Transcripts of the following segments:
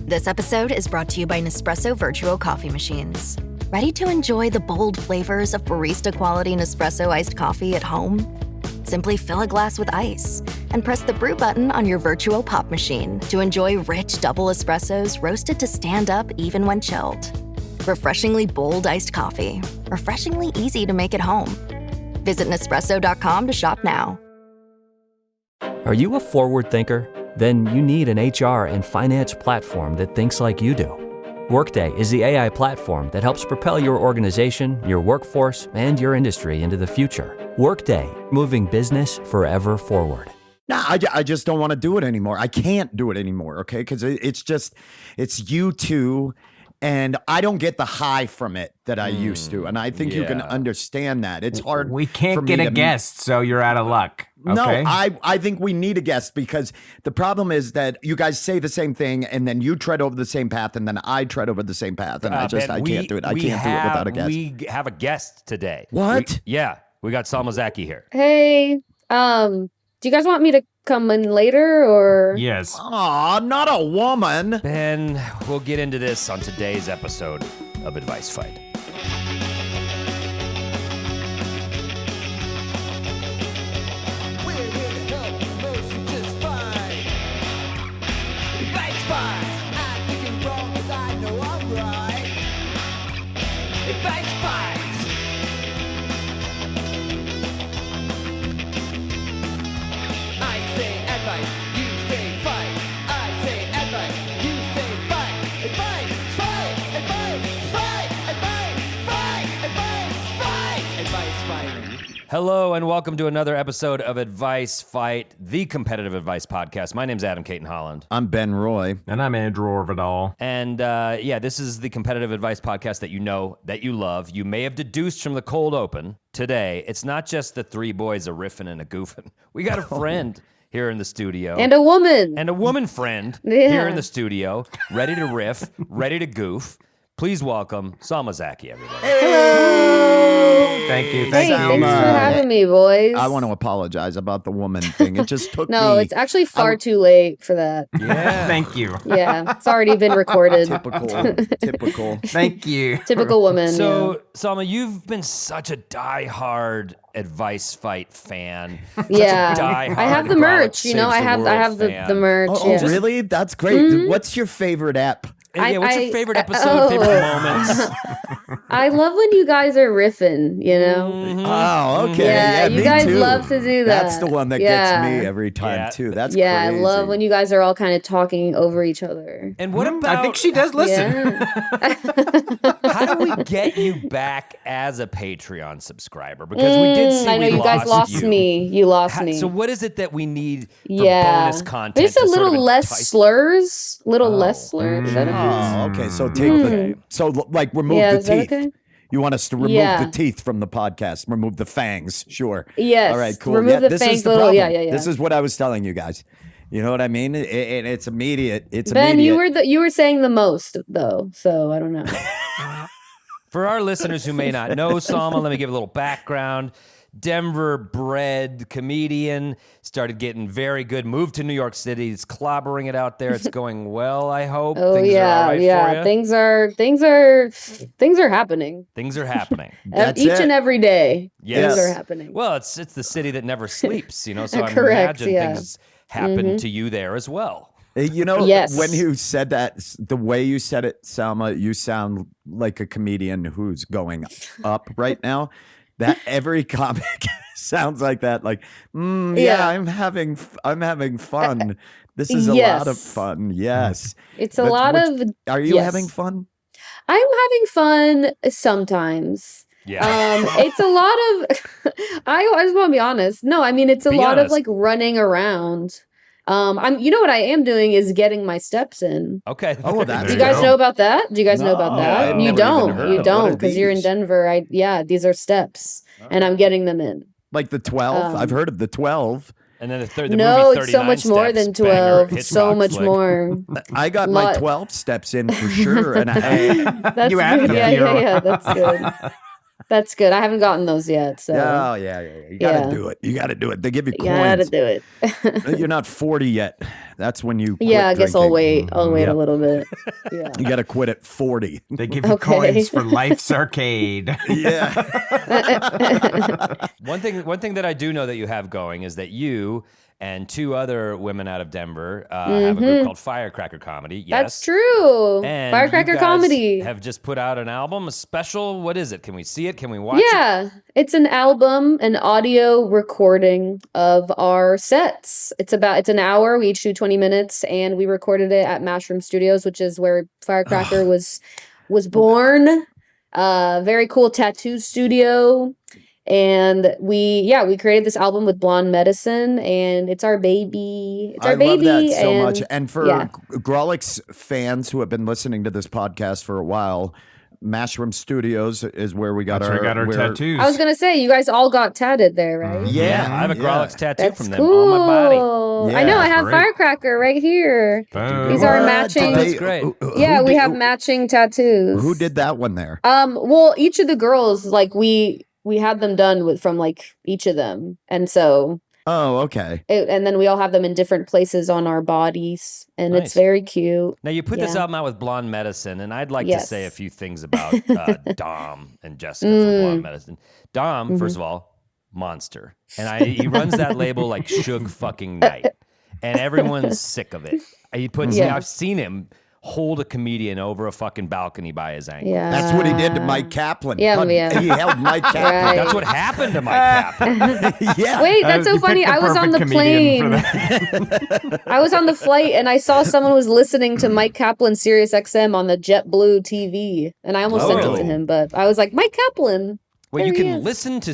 This episode is brought to you by Nespresso Virtual Coffee Machines. Ready to enjoy the bold flavors of barista-quality Nespresso iced coffee at home? Simply fill a glass with ice and press the brew button on your virtual pop machine to enjoy rich double espressos roasted to stand up even when chilled. Refreshingly bold iced coffee. Refreshingly easy to make at home. Visit Nespresso.com to shop now. Are you a forward thinker? Then you need an HR and finance platform that thinks like you do. Workday is the AI platform that helps propel your organization, your workforce, and your industry into the future. Workday, moving business forever forward. No, I just don't want to do it anymore. I can't do it anymore, okay? Because it's you two, and I don't get the high from it that I used to. And I think you can understand that. It's hard. We can't get a guest, so you're out of luck. Okay? No, I think we need a guest because the problem is that you guys say the same thing and then you tread over the same path and then I tread over the same path. And I can't do it. I can't do it without a guest. We have a guest today. What? We got Salma Zaky here. Hey, do you guys want me to come in later or? Yes. Aw, not a woman. Ben, we'll get into this on today's episode of Advice Fight. Hello and welcome to another episode of Advice Fight, the competitive advice podcast. My name's Adam Caton Holland. I'm Ben Roy. And I'm Andrew Orvidal. And this is the competitive advice podcast that you know, that you love. You may have deduced from the cold open today, it's not just the three boys a riffing and a goofing. We got a friend here in the studio. And a woman. And a woman friend here in the studio, ready to riff, ready to goof. Please welcome Salma Zaky, everybody. Hello. Thank you. Thanks for having me, boys. I want to apologize about the woman thing. It just took me. No, it's actually far too late for that. Yeah. Thank you. Yeah, it's already been recorded. Typical. Thank you. Typical woman. So, Salma, you've been such a diehard Advice Fight fan. Yeah, I have the merch. You know, I have the merch. Oh, really? That's great. Mm-hmm. What's your favorite app? What's your favorite episode, favorite moments? I love when you guys are riffing, you know? Mm-hmm. Oh, okay. Yeah, you guys love to do that. That's the one that gets me every time, too. That's crazy. I love when you guys are all kind of talking over each other. And what about... I think she does listen. Yeah. How do we get you back as a Patreon subscriber? Because we did see I know you guys lost me. You lost me. So what is it that we need for bonus content? There's a little less slurs. Less slurs. Is that okay? Oh, okay. So remove the teeth. Okay? You want us to remove the teeth from the podcast? Remove the fangs? Sure. Yes. All right. Cool. Remove the fangs. This is what I was telling you guys. You know what I mean? It's immediate. Ben, you were saying the most though, so I don't know. For our listeners who may not know Salma, let me give a little background. Denver-bred comedian, started getting very good, moved to New York City, is clobbering it out there. It's going well, I hope. Oh, things are all right for you. Things are happening. Things are happening. Each and every day. Yes. Things are happening. Well, it's the city that never sleeps, you know, so I Correct, imagine things happen to you there as well. You know, when you said that, the way you said it, Salma, you sound like a comedian who's going up right now. That every comic sounds like that. Like, I'm having fun. This is a lot of fun. Yes, it's a lot of. Are you having fun? I'm having fun sometimes. Yeah. It's a lot of. I just want to be honest. No, I mean it's a lot of like running around. You know what I am doing is getting my steps in. Okay. Oh, that's Do you guys know about that? Do you guys know about that? You don't because you're in Denver. These are steps and I'm getting them in. Like the 12? I've heard of the 12. And then the no, movie it's so much more than 12. It's so much more. I got my 12 steps in for sure. And that's you good. added Yeah, that's good. That's good. I haven't gotten those yet. So Oh, yeah. You got to do it. You got to do it. They give you you gotta coins. do it. You're not 40 yet. That's when you quit Yeah, I guess I'll drinking. wait. I'll wait a little bit. Yeah. You got to quit at 40. They give you Okay. coins for life's arcade. Yeah. One thing that I do know that you have going is that you and two other women out of Denver have a group called Firecracker Comedy. Yes. That's true. And Firecracker you guys Comedy. have just put out an album, a special. What is it? Can we see it? Can we watch it? Yeah, it's an album, an audio recording of our sets. It's an hour. We each do 20 minutes, and we recorded it at Mushroom Studios, which is where Firecracker was born. Very cool tattoo studio. And we created this album with Blonde Medicine, and it's our baby. It's our baby. I love that so and, much. And for Grolix fans who have been listening to this podcast for a while, Mushroom Studios is where we got That's where we got our tattoos. I was gonna say, you guys all got tatted there, right? Yeah, I have a Grolix tattoo That's from them cool. on my body. I know. I Yeah, have great. Firecracker right here. Boom. These are What? matching. Did That's great. Yeah, who we did- have matching tattoos. Who did that one there? Well, each of the girls, like we had them done from like each of them, and so Oh, okay. and then we all have them in different places on our bodies, and Nice. it's very cute. Now, you put this Yeah. album out with Blonde Medicine, and I'd like to Yes. say a few things about Dom and Jessica from Blonde Medicine. Dom, first of all, monster. And he runs that label like Suge fucking Knight. And everyone's sick of it. I've seen him hold a comedian over a fucking balcony by his ankle. Yeah, That's what he did to Mike Kaplan. Yeah, yeah. He held Mike Kaplan. Right. That's what happened to Mike Kaplan. Yeah. Wait, that's so You funny. picked I was on perfect the comedian plane. for that. I was on the flight and I saw someone was listening to Mike Kaplan Sirius XM on the JetBlue TV, and I almost sent it to Oh. him, but I was like, Mike Kaplan. Well, There you he can is. listen to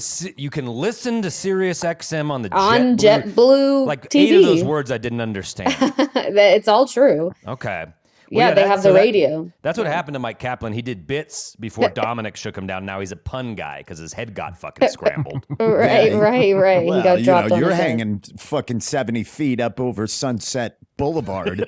Sirius XM on the On JetBlue. JetBlue Like TV. 8 of those words I didn't understand. It's all true. Okay. Yeah, they have the radio. That's what happened to Mike Kaplan. He did bits before Dominic shook him down. Now he's a pun guy because his head got fucking scrambled. Right. Well, He got dropped on you're his head. hanging fucking 70 feet up over Sunset Boulevard,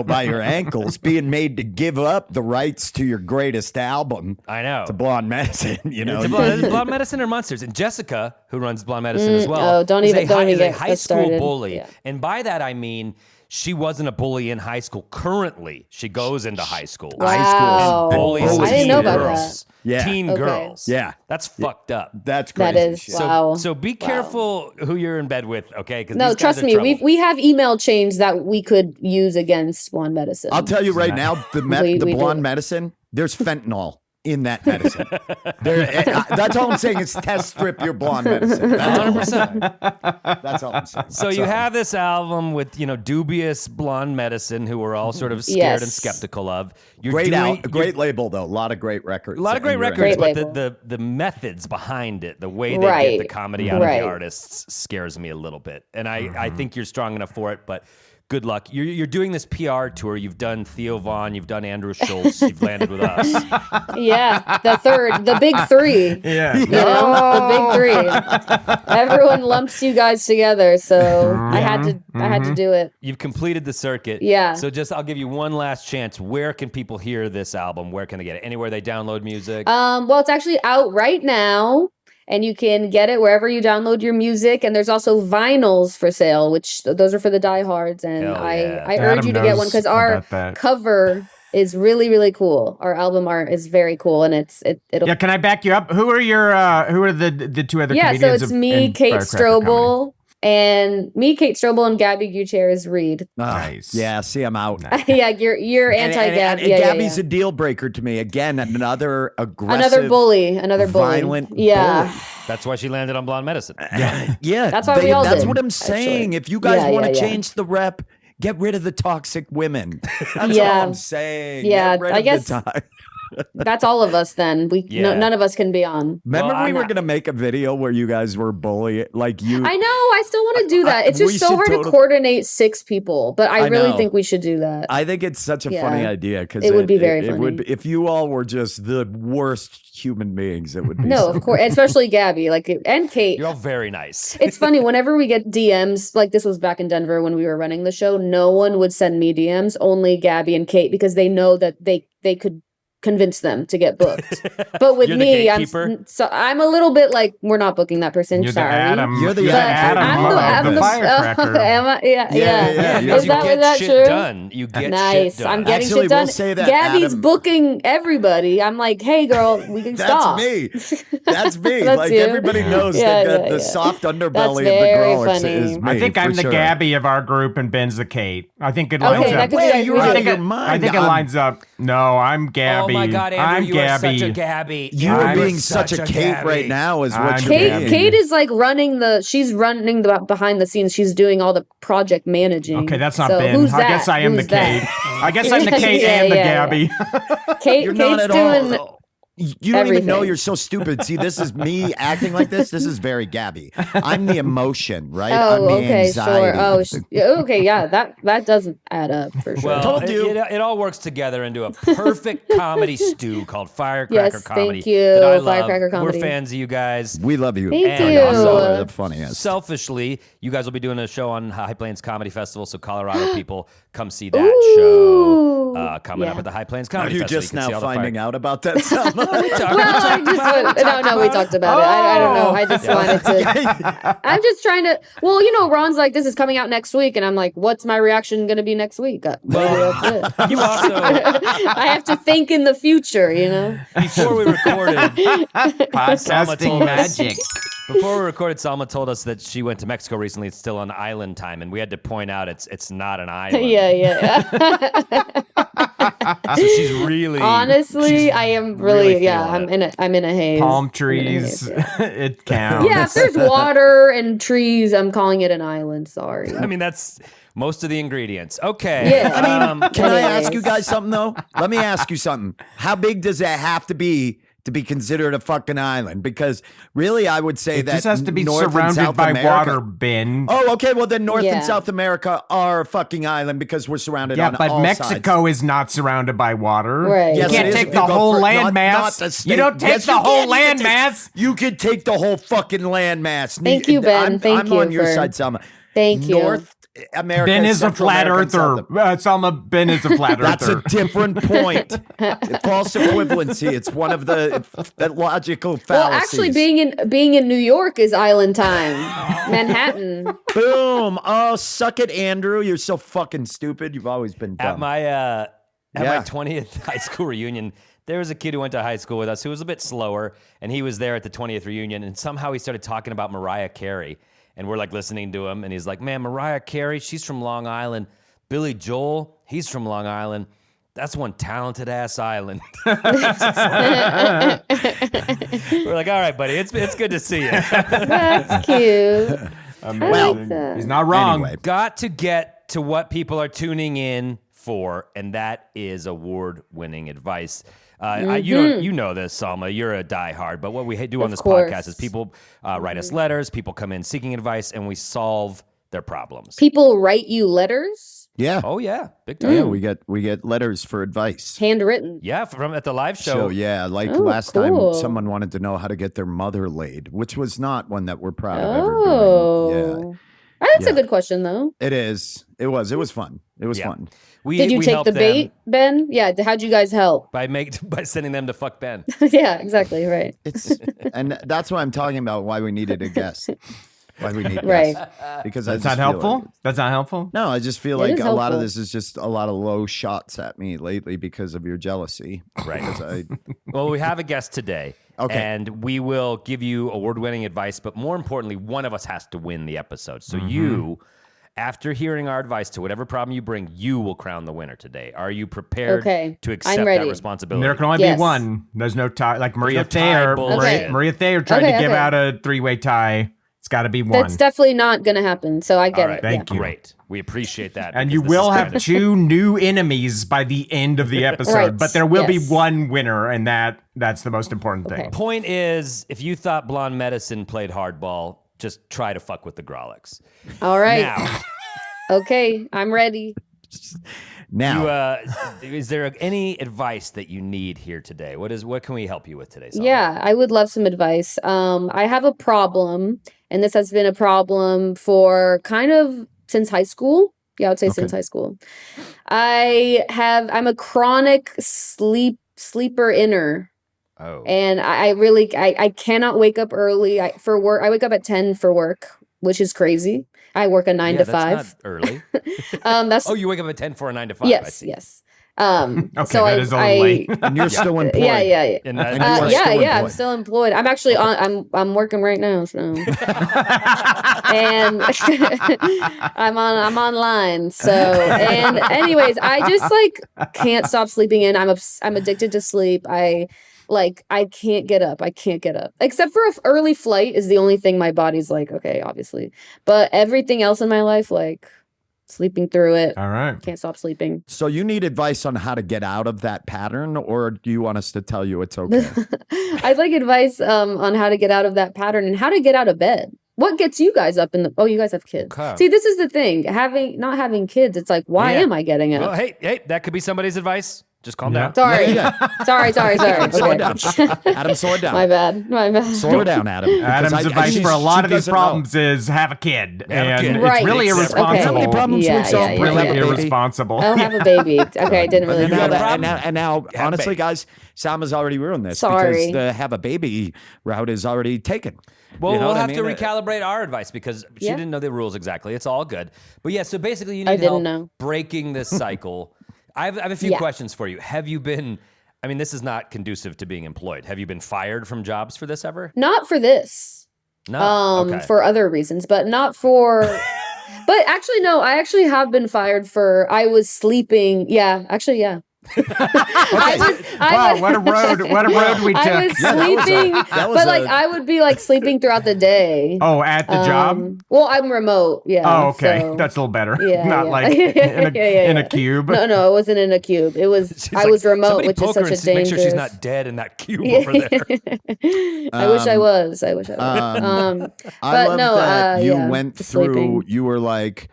by your ankles, being made to give up the rights to your greatest album I know. to Blonde Medicine, It's Blonde Medicine or Monsters. And Jessica, who runs Blonde Medicine as well, oh, don't is even- a don't high, even is a get high us school started. bully. Yeah. And by that I mean she wasn't a bully in high school. Currently, she goes into high school. Wow. And bullies I didn't teen know about girls. Yeah. Teen Okay. girls. Yeah. That's fucked up. That's crazy. That is shit. wow. So be careful who you're in bed with, okay? Because No, trust me. We have email chains that we could use against Blonde Medicine. I'll tell you right now, the We Blonde do. Medicine, there's fentanyl in that medicine. That's all I'm saying is test strip your Blonde Medicine. That's all I'm saying. That's all I'm saying. So That's you all. have this album with dubious Blonde Medicine, who we're all sort of scared and Yes. skeptical of. You're Great label though. A lot of great records. A lot of great and you're in records, Great but label. the methods behind it, the way they get Right. the comedy out of Right. the artists scares me a little bit. And I think you're strong enough for it, but good luck. You're doing this PR tour. You've done Theo Vaughn, you've done Andrew Schultz, you've landed with us. Yeah, the big three. Yeah. You know, the big three. Everyone lumps you guys together, so I had to do it. You've completed the circuit. Yeah. So I'll give you one last chance. Where can people hear this album? Where can they get it? Anywhere they download music? Well, it's actually out right now, and you can get it wherever you download your music. And there's also vinyls for sale, which those are for the diehards. And Hell yeah. I urge Adam you to get one knows because our about that. cover is really, really cool. Our album art is very cool, and it'll. Yeah, can I back you up? Who are the two other Yeah, comedians? so it's of- me, in Kate Firecracker Comedy? Strobel, and Gabby Gutierrez Reed. Nice. Yeah, see, I'm out. Yeah, you're And- anti-Gab. and Yeah, Gabby's yeah. a deal breaker to me. Again, another aggressive, Another bully. violent Yeah. bully. That's why she landed on Blonde Medicine. Yeah, That's why we all That's did, what I'm saying. actually. If you guys Yeah, want to yeah, yeah. change the rep, get rid of the toxic women. That's Yeah. all I'm saying. Yeah, Get rid I of guess- the That's all of us then. Yeah. None of us can be on. Remember, Well, we I'm were not- gonna make a video where you guys were bullying, like you. I know. I still want to do that. It's we just so should hard to totally- coordinate 6 people, but I I really know. think we should do that. I think it's such a Yeah. funny idea because It would be very It would funny. be, if you all were just the worst human beings. It would be No, so- of course, especially Gabby, and Kate. You're all very nice. It's funny whenever we get DMs, like this was back in Denver when we were running the show. No one would send me DMs, only Gabby and Kate, because they know that they could convince them to get booked. But with You're the me, gatekeeper? I'm a little bit like, we're not booking that person. You're the Sorry. Adam. You're the you're Adam Adam of of the firecracker. am I? Yeah. Yeah, because Is you that, get is that shit true? done. You get Nice. shit done. I'm getting Actually, shit done. we'll say that Gabby's Adam- booking everybody. I'm like, hey, girl, we can That's stop. me. That's me. That's like you. everybody knows Yeah, that yeah, the yeah. soft That's underbelly of the very girl funny. is me. I think I'm for the sure. Gabby of our group and Ben's the Kate. I think it lines Okay, that up. could be Wait, like you're we out do. of your mind. I think it lines up. No, I'm Gabby. Oh my God, Andrew, I'm you Gabby. are such a Gabby. You You are are being such a Kate Gabby. right now, is what I'm you're Kate, being. Kate is like she's running the behind the scenes. She's doing all the project managing. Okay, that's not so Ben. Who's I that? guess I am Who's the Kate. that? I guess I'm the Kate Yeah, and the yeah, Gabby. Kate, You're not Kate's at doing. all. You don't even know everything. you're so stupid. See, this is me acting like this. This is very Gabby. I'm the emotion, right? Oh, I'm the okay, anxiety. sure. Oh, okay, yeah, that doesn't add up for sure. Well, Told you. it all works together into a perfect comedy stew called Firecracker Yes, Comedy. thank you, that I love. Firecracker Comedy. We're fans of you guys. We love you. Thank And you. also, the funniest. Selfishly, you guys will be doing a show on High Plains Comedy Festival, so Colorado people come see that Ooh. show coming up Yeah. at the High Plains Are Comedy you Festival. just can see now all the finding out about that, Selma? Well, I just no, we talked about it. I don't know. I just wanted to. I'm just trying to. Well, Ron's like, this is coming out next week, and I'm like, what's my reaction going to be next week? Maybe that's it. You also, I have to think in the future, before we recorded, Podcasting magic. Before we recorded, Salma told us that she went to Mexico recently. It's still on island time, and we had to point out it's not an island. Yeah. So she's really Honestly, I am really feeling it. I'm in a haze. Palm I'm in a trees. haze, yeah. It counts. Yeah, if there's water and trees, I'm calling it an island. Sorry. I mean, that's most of the ingredients. Okay. Yeah. Can I ask you Anyways. guys something though? Let me ask you something. How big does it have to be considered a fucking island? Because really, I would say It that just has to be North and surrounded South by America- water, Ben. Oh, okay. Well, then North Yeah. and South America are a fucking island because we're surrounded Yeah, on but all Mexico sides. is not surrounded by water. Right. You Yes, can't it is take if the you go whole for- land not mass. the You state. don't take Yes, the you whole can. You land can take- mass. You could take the whole fucking land mass. Thank you, Ben. I'm, Thank I'm you on your for- side, Selma. Thank you. North America. Ben is a Central flat America, and earther. South- Salma, Ben is a flat That's a earther. different point. False equivalency. It's one of the logical fallacies. Well, actually, being in New York is island time. Manhattan. Boom. Oh, suck it, Andrew. You're so fucking stupid. You've always been dumb. At my Yeah. 20th high school reunion, there was a kid who went to high school with us who was a bit slower, and he was there at the 20th reunion, and somehow he started talking about Mariah Carey, and we're like listening to him, and he's like, "Man, Mariah Carey, she's from Long Island. Billy Joel, he's from Long Island. That's one talented ass island." We're like, "All right, buddy, it's good to see you." That's cute. Well, like that. He's not wrong. Anyway. Got to get to what people are tuning in for, and that is award-winning advice. You know this, Salma. You're a diehard, but what we do on Of this course. podcast is people write us letters, people come in seeking advice, and we solve their problems. People write you letters, Yeah. Oh yeah, big time. Yeah, we get letters for advice. handwritten. Yeah, from at the live show. So yeah, like Oh, last cool. time someone wanted to know how to get their mother laid, which was not one that we're proud of ever doing. Oh, that's Yeah. a good question, though. Yeah. It is. It was fun. It was Yeah. fun. Did you we take help the them bait, Ben? Yeah. How'd you guys help? by sending them to fuck Ben? Yeah, exactly. Right. It's and that's why I'm talking about why we needed a guest. Why we need Right. guests. Because That's I not just feel helpful. like- That's not helpful. no, I just feel It like is a lot of helpful. this is just a lot of low shots at me lately because of your jealousy. Right. Because I Well, we have a guest today. Okay. And we will give you award-winning advice, but more importantly, one of us has to win the episode. So Mm-hmm. you, after hearing our advice to whatever problem you bring, you will crown the winner today. Are you prepared Okay. to I'm accept that ready. responsibility? There can only Yes. be one. There's no tie. Like Maria no tie Thayer. bullshit. Maria Thayer tried Okay, to give okay. out a three-way tie. It's got to be one. That's definitely not going to happen. So I get All right. it. Thank you. Great. We appreciate that. And because you this will is have kind of- two new enemies by the end of the episode, Right. but there will be Yes. one winner, and that's the most important thing. Okay. Point is, if you thought Blonde Medicine played hardball, just try to fuck with the Grolix. All right. Now, Okay. I'm ready. now is there any advice that you need here today? What can we help you with today? Salma? Yeah, I would love some advice. I have a problem, and this has been a problem for kind of since high school. Yeah, I would say since high school. I'm a chronic sleep sleeper inner. Oh. And I really I cannot wake up early for work. I wake up at 10 for work, which is crazy. I work a 9 to 5. That's not early. That's Oh, you wake up at 10 for a 9 to 5. I yes, see. yes. Okay, So that is a little late. And you're still employed. yeah. And And you are Yeah, still I'm employed. still employed. I'm actually I'm working right now, so and I'm online. So and anyways, I just like can't stop sleeping in. I'm addicted to sleep. I can't get up. I can't get up. Except for an early flight is the only thing my body's like, okay, obviously. But everything else in my life, like sleeping through it. All right. Can't stop sleeping. So you need advice on how to get out of that pattern, or do you want us to tell you it's okay? I'd like advice on how to get out of that pattern and how to get out of bed. What gets you guys up in the? Oh, you guys have kids. Okay. See, this is the thing. Not having kids, it's like, why Yeah. am I getting up? Well, hey, that could be somebody's advice. Just calm down. Sorry. Yeah. sorry. Slow Okay. it down. Adam, slow it down. My bad. Slow it down, Adam. because Adam's advice she- for a lot she of these doesn't know. problems is have a kid. Have a And kid. it's Right. really Okay. irresponsible. How many problems Yeah, we solve? yeah, Really yeah. irresponsible. I'll have a baby. Okay, I didn't really And know now, that. and now, Have a honestly, baby. guys, Salma's already ruined this Sorry. because the have a baby route is already taken. Well, You know we'll what I have to mean? recalibrate our advice because she Yeah. didn't know the rules exactly. It's all good. But yeah, so basically you I need didn't help know. breaking this cycle. I have a few Yeah. questions for you. Have you been, I mean, this is not conducive to being employed. Have you been fired from jobs for this ever? Not for this. No. Okay. For other reasons, but not for. But actually, no. I actually have been fired for. I was sleeping. Yeah, actually, yeah. Wow, what a road we took. I was Yeah, that was a- sleeping, that was but like a- I would be like sleeping throughout the day. Oh, at the job? Well, I'm remote. Yeah. Oh, okay. so- That's a little better. Yeah, Not yeah. like in a cube. No, it wasn't in a cube. It was. She's I like, was remote, somebody which is poke her such a and see- make dangerous. sure she's not dead in that cube over there. I wish I was. I wish I was. I But love no, that you yeah, went just through. sleeping. You were like,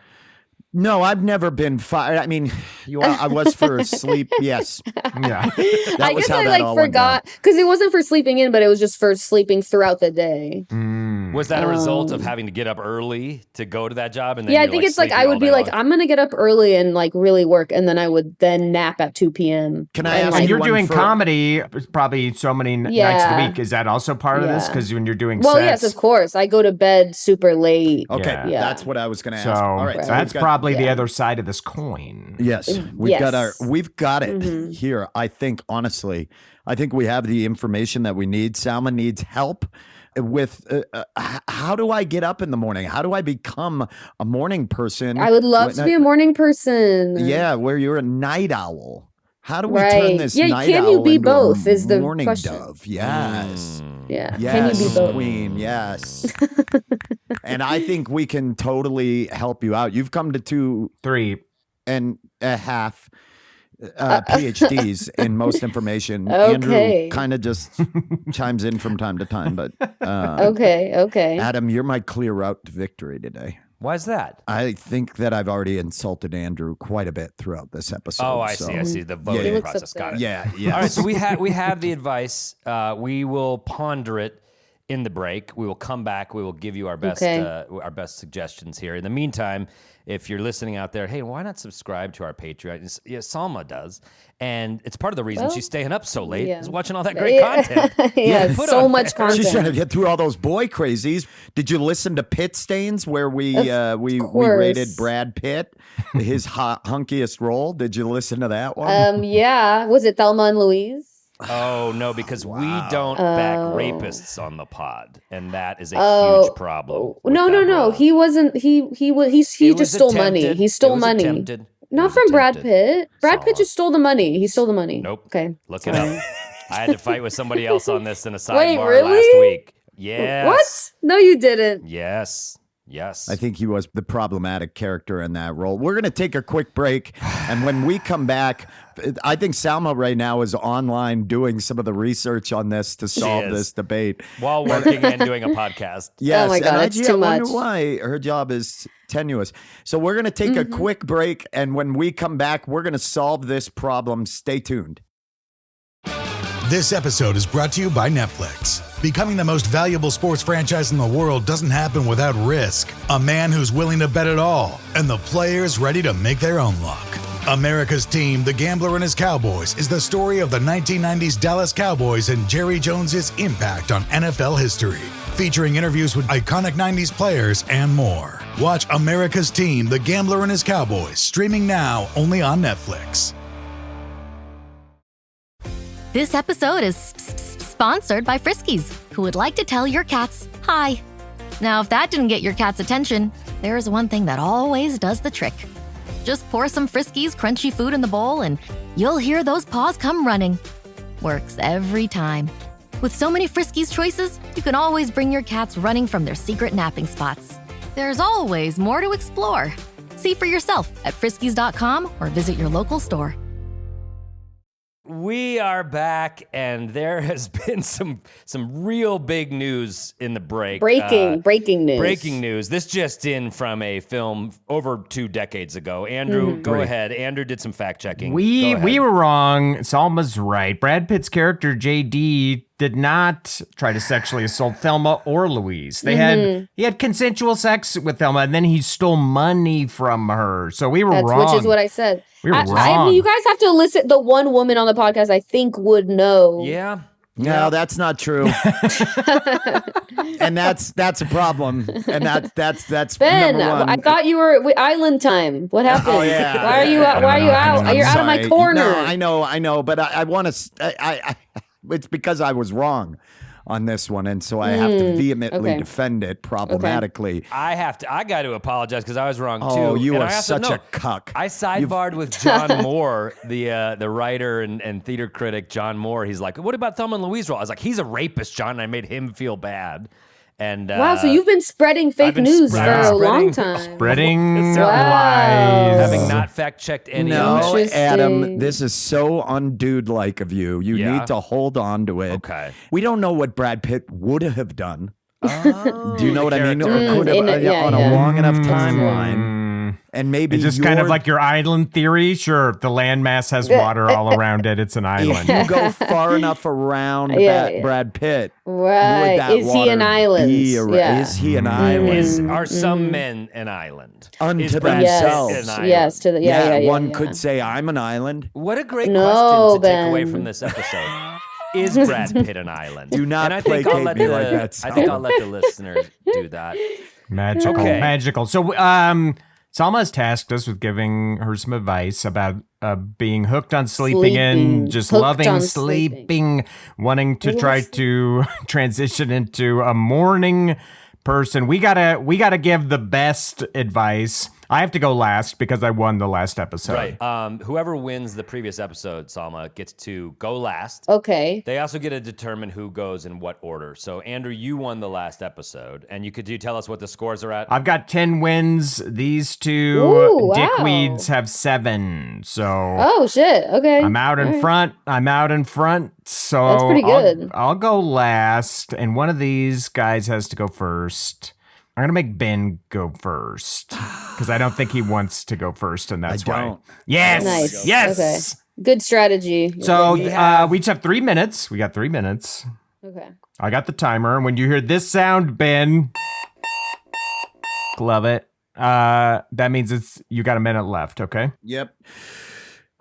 no, I've never been fired. I mean, I was for sleep. Yes, Yeah. that I was guess how I that like all went down. forgot because it wasn't for sleeping in, but it was just for sleeping throughout the day. Was that a result of having to get up early to go to that job? And then Yeah, I you're, think it's like sleeping I all would be day like, long? I'm gonna get up early and like really work, and then I would then nap at 2 p.m. Can I And, ask like, And you're one doing for- comedy probably so many nights a Yeah. week. Is that also part of this? Yeah. Because when you're doing Well, sets, yes, of course. I go to bed super late. Okay, Yeah. Yeah. that's what I was going to so ask. All right, so that's we've got- probably the yeah. other side of this coin. Yes, we've got Yes. we've got it here. I think honestly, I think we have the information that we need. Salma needs help with how do I get up in the morning? How do I become a morning person? I would love to be a morning person. Yeah, where you're a night owl. How do we turn Right. this Yeah, night can owl you be into a both is the morning question. dove? Yes. Yeah. Yes, Can you be both? Queen. Yes. And I think we can totally help you out. You've come to 2.5 PhDs in most information. Okay. Andrew kind of just chimes in from time to time, but Okay. Adam, you're my clear route to victory today. Why is that? I think that I've already insulted Andrew quite a bit throughout this episode. Oh, I so- see. I see the He voting looks process. Got it. Yeah, yeah. All right, so we have the advice. We will ponder it in the break. We will come back. We will give you our best suggestions here. In the meantime, if you're listening out there, hey, why not subscribe to our Patreon? Yeah, Salma does, and it's part of the reason Well, she's staying up so late yeah. is watching all that great Yeah. content. Yeah, put so on much there. content. She's trying to get through all those boy crazies. Did you listen to Pit Stains where we course. rated Brad Pitt, his hunkiest role? Did you listen to that one? Yeah. Was it Thelma and Louise? Oh no, because we don't back rapists on the pod, and that is a Oh. huge problem. with No. that role. He wasn't. He It just was stole money. attempted. He It stole was money. attempted. It Not was from Brad attempted. Pitt. Brad Pitt Salma. just stole the money. He stole the money. Nope. Okay. Look it up. I had to fight with somebody else on this in a sidebar Wait, last really? week. Yes. What? No, you didn't. Yes. Yes. I think he was the problematic character in that role. We're going to take a quick break. And when we come back, I think Salma right now is online doing some of the research on this to solve is. this debate. While working and doing a podcast. Yes, my God, and it's too I wonder much. why her job is tenuous. So we're going to take a quick break. And when we come back, we're going to solve this problem. Stay tuned. This episode is brought to you by Netflix. Becoming the most valuable sports franchise in the world doesn't happen without risk. A man who's willing to bet it all, and the players ready to make their own luck. America's Team, The Gambler and His Cowboys, is the story of the 1990s Dallas Cowboys and Jerry Jones's impact on NFL history. Featuring interviews with iconic 90s players and more. Watch America's Team, The Gambler and His Cowboys, streaming now only on Netflix. This episode is sponsored by Friskies, who would like to tell your cats hi. Now, if that didn't get your cat's attention, there is one thing that always does the trick. Just pour some Friskies crunchy food in the bowl and you'll hear those paws come running. Works every time. With so many Friskies choices, you can always bring your cats running from their secret napping spots. There's always more to explore. See for yourself at friskies.com or visit your local store. We are back, and there has been some real big news in the break. Breaking news. Breaking news. This just in from a film over 2 decades ago. Andrew, go ahead. Andrew did some fact checking. We were wrong. Salma's right. Brad Pitt's character JD did not try to sexually assault Thelma or Louise. He had consensual sex with Thelma, and then he stole money from her. So we were wrong. Which is what I said. We were wrong. I mean, you guys have to listen. The one woman on the podcast I think would know. Yeah. No, that's not true. And that's a problem. And that's Ben, number one. I thought you were with Island Time. What happened? Oh, yeah. Why are you out? Why are you out? You're out of my Sorry. corner. No, I know, but I want to. It's because I was wrong on this one, and so I have to vehemently defend it problematically. I got to apologize because I was wrong too. Oh, you And are I also- such a cuck. I sidebarred with John Moore, the writer and theater critic John Moore. He's like, "What about Thelma and Louise role?" I was like, "He's a rapist, John," and I made him feel bad. And wow, so you've been spreading fake news for a long time. Spreading Wow. lies. having not fact checked any of No, it. Adam, this is so undude-like of you. You Yeah. need to hold on to it. Okay. We don't know what Brad Pitt would have done. Oh, Do you know what I mean? Or character. could have on a long enough timeline. And maybe It's just kind of like your island theory. Sure, the landmass has water all around it. It's an island. if you go far enough around Brad Pitt, Right. would that Is he an water island? be Is he an island? Are some men an island? Unto Is Brad themselves. Pitt an island? Yes, to the one yeah. could say I'm an island. What a great No, question to take away Ben. from this episode. Is Brad Pitt an island? Do not and I think placate I'll let me like that, I think Salma. I'll let the listeners do that. Magical, Okay. magical. So, Salma has tasked us with giving her some advice about being hooked on sleeping in, just Hooked loving on sleeping, wanting to try to transition into a morning person. We gotta give the best advice. I have to go last because I won the last episode. Right. Whoever wins the previous episode, Salma, gets to go last. Okay. They also get to determine who goes in what order. So, Andrew, you won the last episode, and you tell us what the scores are at? I've got 10 wins. These two Ooh, wow. dickweeds have 7. So Oh shit. Okay. I'm out in front. So That's pretty good. I'll go last, and one of these guys has to go first. I'm gonna make Ben go first because I don't think he wants to go first, and that's why. don't. Yes, Nice. yes. Okay. Good strategy. So We we each have 3 minutes. We got 3 minutes. Okay. I got the timer, and when you hear this sound, Ben, love it. That means you got a minute left. Okay. Yep.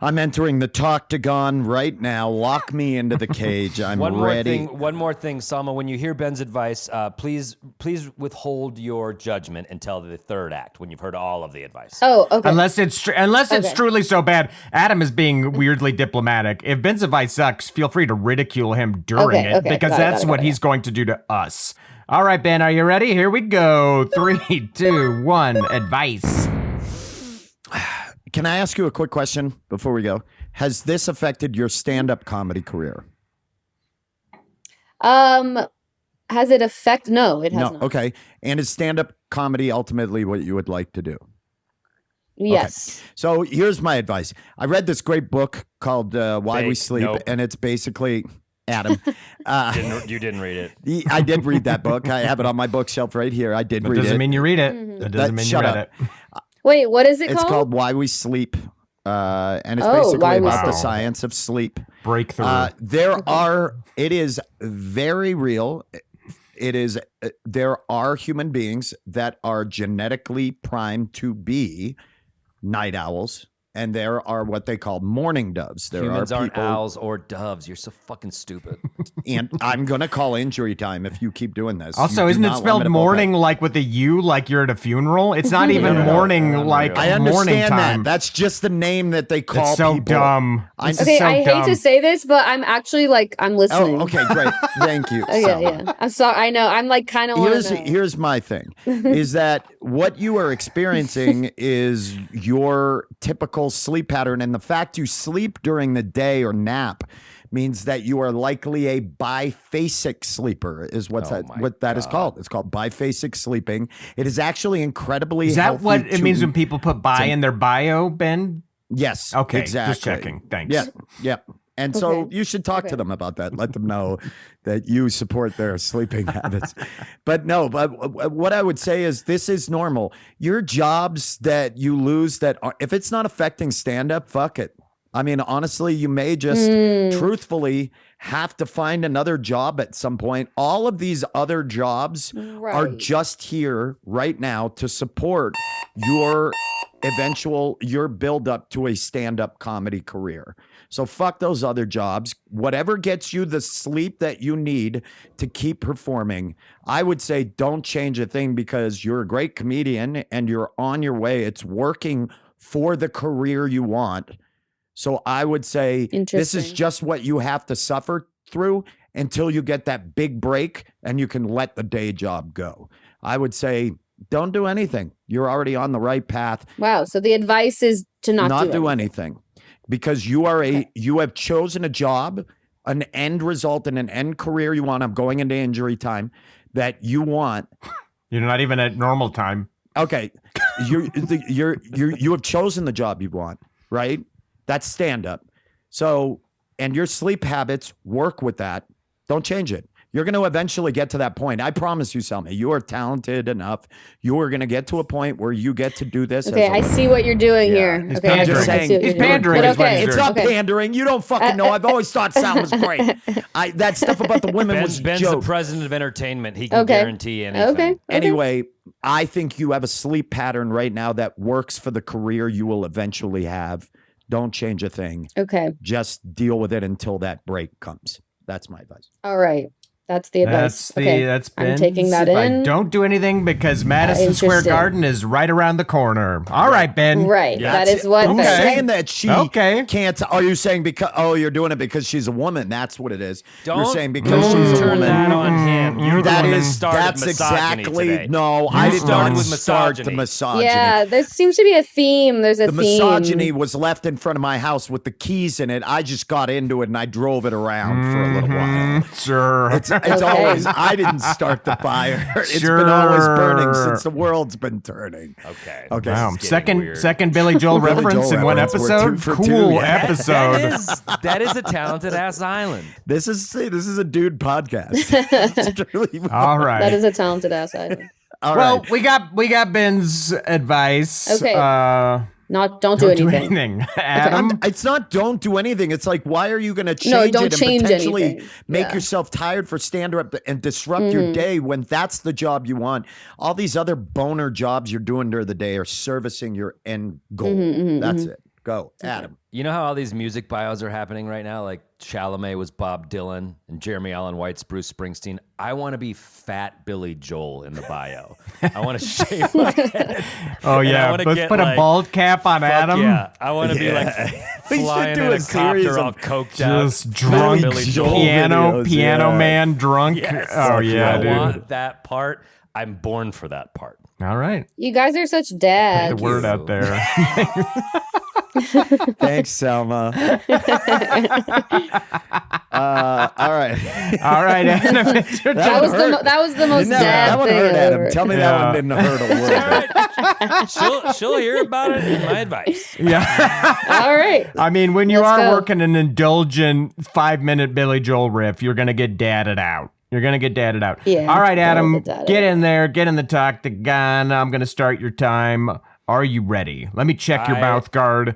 I'm entering the Toctagon right now. Lock me into the cage. I'm ready. One more thing, Salma. When you hear Ben's advice, please withhold your judgment until the third act when you've heard all of the advice. Oh, okay. Unless it's truly so bad. Adam is being weirdly diplomatic. If Ben's advice sucks, feel free to ridicule him during it because that's what he's going to do to us. All right, Ben, are you ready? Here we go. 3, 2, 1. Advice. Can I ask you a quick question before we go? Has this affected your stand-up comedy career? Has it affected? No, it has not. Okay. And is stand-up comedy ultimately what you would like to do? Yes. Okay. So here's my advice. I read this great book called Why We Fake. Sleep, Nope. and it's basically Adam. You didn't read it. I did read that book. I have it on my bookshelf right here. I did That read it. doesn't mean you read it. That doesn't mean you shut read up. it. Wait, what is it It's called? called Why We Sleep, and it's Oh, basically Why We about the Sleep. science of sleep. Breakthrough. It is very real. There are human beings that are genetically primed to be night owls, and there are what they call mourning doves. Humans are aren't people, owls or doves. You're so fucking stupid. and I'm gonna call injury time if you keep doing this. Also, You do isn't it not want me spelled to both mourning have- like with a U, like you're at a funeral? It's not even mourning like I morning understand time. that. That's just the name that they call It's so people. dumb. I- This is Okay, so I hate dumb. to say this, but I'm actually like I'm listening. Oh, okay, great. Thank you. Oh, yeah, Selma. yeah. I'm sorry. I know. I'm like kind of. Here's my thing is that what you are experiencing is your typical sleep pattern, and the fact you sleep during the day or nap means that you are likely a biphasic sleeper is what that is called. It's called biphasic sleeping. It is actually incredibly Is that healthy what it to- means when people put bi in their bio, Ben? Yes. Okay, exactly. just checking. Thanks. Yep. Yep. And so Okay. you should talk to them about that. Let them know that you support their sleeping habits. But what I would say is this is normal. Your jobs that you lose if it's not affecting stand up, fuck it. I mean, honestly, you may just truthfully have to find another job at some point. All of these other jobs are Right. just here right now to support your build up to a stand-up comedy career. So fuck those other jobs. Whatever gets you the sleep that you need to keep performing, I would say don't change a thing because you're a great comedian and you're on your way. It's working for the career you want. So I would say this is Interesting. just what you have to suffer through until you get that big break and you can let the day job go. I would say don't do anything. You're already on the right path. Wow. So the advice is to not do anything because you have chosen a job, an end result, and an end career you want. I'm going into injury time that you want. You're not even at normal time. Okay, you have chosen the job you want, right? That's stand up. So, and your sleep habits work with that. Don't change it. You're going to eventually get to that point. I promise you, Selma, you are talented enough. You are going to get to a point where you get to do this. Okay, I see what you're doing here. He's Okay, pandering. just saying, He's pandering. But is what okay, he's It's doing. not pandering. You don't fucking know. I've always thought Salma's great. That stuff about the women was Ben's a the joke. president of entertainment. He can Okay. guarantee anything. Okay. Anyway, I think you have a sleep pattern right now that works for the career you will eventually have. Don't change a thing. Okay. Just deal with it until that break comes. That's my advice. All right. That's the advice. That's I'm Ben's taking that advice. in. Don't do anything because Madison Square Interesting. Garden is right around the corner. All right, Ben. Right. Yeah. That is what. Who's Okay. saying that she Okay. can't? Are you saying because? Oh, you're doing it because she's a woman. That's what it is. You're Don't saying because she's a turn woman. that on him. You're That the one is that started that's misogyny exactly today. no. I did started not with start the misogyny. misogyny. Yeah, there seems to be a theme. There's a The theme. misogyny was left in front of my house with the keys in it. I just got into it and I drove it around for a little while. Sure. It's Okay. always I didn't start the fire. It's Sure. been always burning since the world's been turning. Okay. Okay. Wow. This is getting weird. Second Billy Joel Billy reference Joel in one reference. We're episode. 2 for Cool 2, yeah. episode. That is a talented ass island. This is a dude podcast. It's really- All right. That is a talented ass island. all well, right. we got Ben's advice. Okay. Don't do Don't do anything. anything. Adam. It's not don't do anything. It's like, why are you going to change No, it don't and change potentially anything. make Yeah. yourself tired for stand-up and disrupt your day when that's the job you want? All these other boner jobs you're doing during the day are servicing your end goal. That's it. Go, Adam. You know how all these music bios are happening right now? Like Chalamet was Bob Dylan and Jeremy Allen White's Bruce Springsteen. I want to be fat Billy Joel in the bio. I want to shave my head. Oh And I yeah. wanna Let's get, put a like, bald cap on Fuck Adam. yeah. I want to be like We should flying do in a a series copter all of coked out. Just drunk Billy Joel videos, piano yeah. man drunk. Yes. Oh yeah, I dude. want that part. I'm born for that part. All right. You guys are such The dads. word out there. Thanks, Selma. All right. All right, Adam. It's your That was hurt. that was the most Didn't dad that one thing hurt, I've Adam. ever- Tell me Yeah. that one didn't hurt a little bit. She'll hear about it in my advice. Yeah. All right. I mean, when you Let's are go. working an indulgent 5-minute Billy Joel riff, you're going to get dadded out. You're going to get dadded out. Yeah, All right, that'll Adam, get dadded get out. in there. Get in the octagon. I'm going to start your time. Are you ready? Let me check your I mouth guard.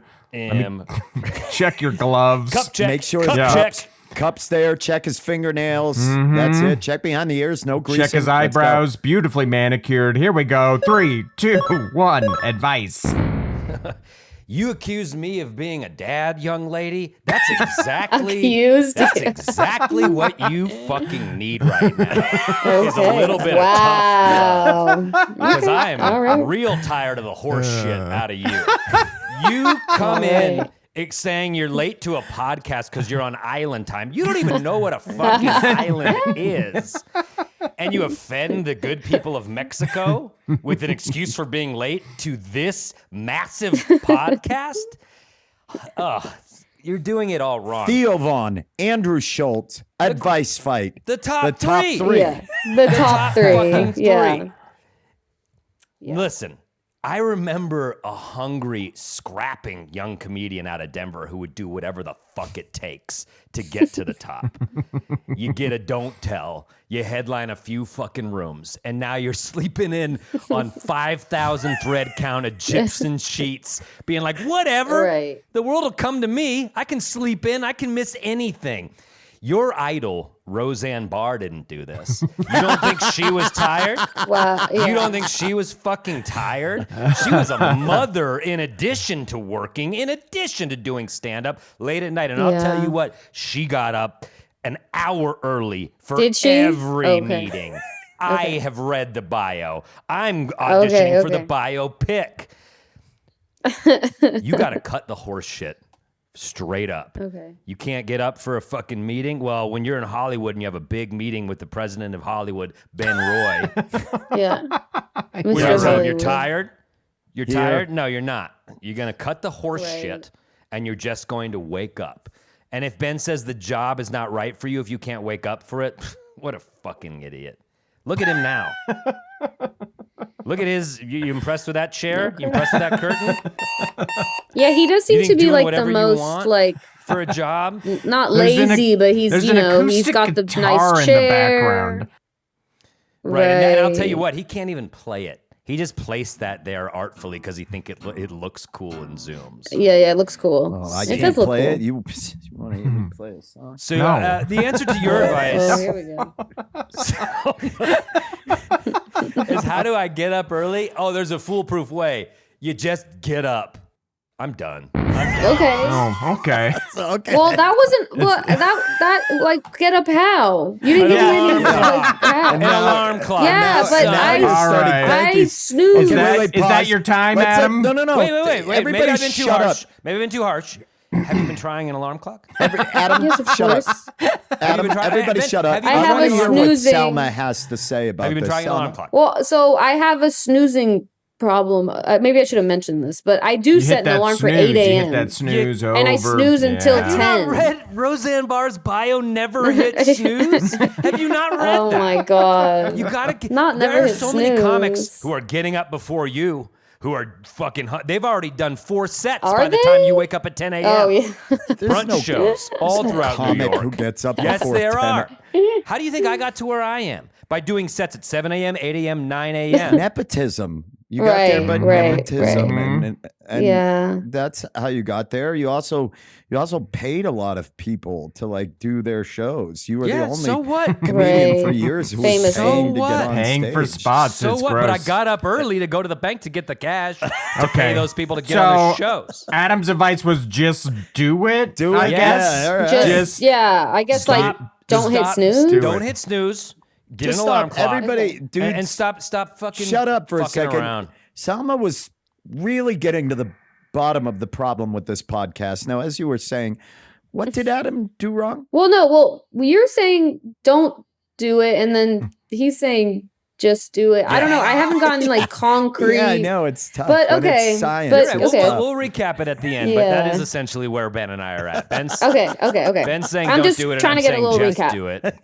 Check your gloves. Cup check. Make sure Cup the check. cups there. Check his fingernails. That's it. Check behind the ears. No greasing. Check his Let's go. eyebrows. Beautifully manicured. Here we go. 3, 2, 1. Advice. You accuse me of being a dad, young lady? That's exactly Accused? That's exactly what you fucking need right now. Is a little bit of tough Wow. because I am All right. real tired of the horse shit out of you. You come in saying you're late to a podcast because you're on island time. You don't even know what a fucking island is. And you offend the good people of Mexico with an excuse for being late to this massive podcast? You're doing it all wrong. Theo Vaughn, Andrew Schultz, advice fight. The top three. Yeah. The top fucking three. Yeah. three. Listen, I remember a hungry, scrapping young comedian out of Denver who would do whatever the fuck it takes to get to the top. You get a don't tell, you headline a few fucking rooms, and now you're sleeping in on 5,000 thread count Egyptian sheets, being like, whatever, Right. the world will come to me. I can sleep in, I can miss anything. Your idol, Roseanne Barr, didn't do this. You don't think she was tired? Wow. Yeah. You don't think she was fucking tired? She was a mother in addition to working, in addition to doing stand-up late at night. And I'll tell you what, she got up an hour early for Did she? every Okay. meeting. I have read the bio. I'm auditioning for the biopic. You got to cut the horse shit. Straight up. Okay. You can't get up for a fucking meeting? Well, when you're in Hollywood and you have a big meeting with the president of Hollywood, Ben Roy, Yeah. you're tired? You're tired? No, you're not. You're going to cut the horse shit and you're just going to wake up. And if Ben says the job is not right for you if you can't wake up for it, what a fucking idiot. Look at him now. Look at his. You impressed with that chair? You impressed with that curtain? Yeah, he does seem You to think be doing like the whatever you most want like for a job? not lazy, but he's there's you an know he's acoustic got the guitar nice in chair. the background. Right. And I'll tell you what, he can't even play it. He just placed that there artfully because he think it looks cool in Zooms. Yeah, it looks cool. Oh, I It can't does look play cool. it. You want to hear me play a song? So No. the answer to your advice Oh, here we go. is how do I get up early? Oh, there's a foolproof way. You just get up. I'm done. Okay. Oh, okay. Okay. Well, that wasn't that like get up how? You didn't give me any like how. An alarm clock. Yeah, Now- but now I- you're All starting- right. Thank I you. snoozed. Okay, wait, Is that pause. your time, Let's, Adam? No. Wait. Everybody Maybe I've been too shut harsh. up. Maybe I've been too harsh. Have you been trying an alarm clock? Adam, Yes, of shut course. up. Adam, been trying- everybody Ben, shut up. have you been I want to trying hear an what snoozing? Selma has to say about Have you been this. trying an Selma? alarm clock? Well, so I have a snoozing problem. Maybe I should have mentioned this, but I do You set hit an that alarm for snooze. 8 You hit a.m. that snooze over. and I snooze until Have you 10. not read Roseanne Barr's bio? Never hit snooze. Have you not read Oh that? my god! You gotta. Not there never are hit so many snooze. comics who are getting up before you, who are fucking. They've already done 4 sets Are by the they? time you wake up at 10 a.m. Oh yeah. Brunch no shows all throughout New Comic York. who gets up Yes, before there 10. are. How do you think I got to where I am? By doing sets at 7 a.m., 8 a.m., 9 a.m. Nepotism. You got there, Right, but right, nepotism, right. and Yeah. that's how you got there. You also paid a lot of people to like do their shows. You were the Yeah, only so what? comedian for Right. years who Famous. was paying So to what? get on Paying for stage. spots. So it's what? gross. But I got up early to go to the bank to get the cash to Okay. pay those people to get on the So, shows. Adam's advice was just do it. Do I it, guess. yeah, all right. Just yeah. I guess like Stop. don't hit Stop. snooze. Do Don't it. hit snooze. Get Just an alarm stop. clock. Everybody, dude, and stop fucking. shut up for a fucking second. Around. Salma was really getting to the bottom of the problem with this podcast. Now, as you were saying, what did Adam do wrong? Well, no. Well, you're saying don't do it, and then he's saying just do it. I don't know. I haven't gotten like concrete. Yeah, I know it's tough, But, but okay, it's science. but, It's Right, okay. tough. we'll recap it at the end, but that Yeah. is essentially where Ben and I are at. Ben's Okay. Ben's saying I'm don't just do it, and trying I'm to get a saying little just recap. do it.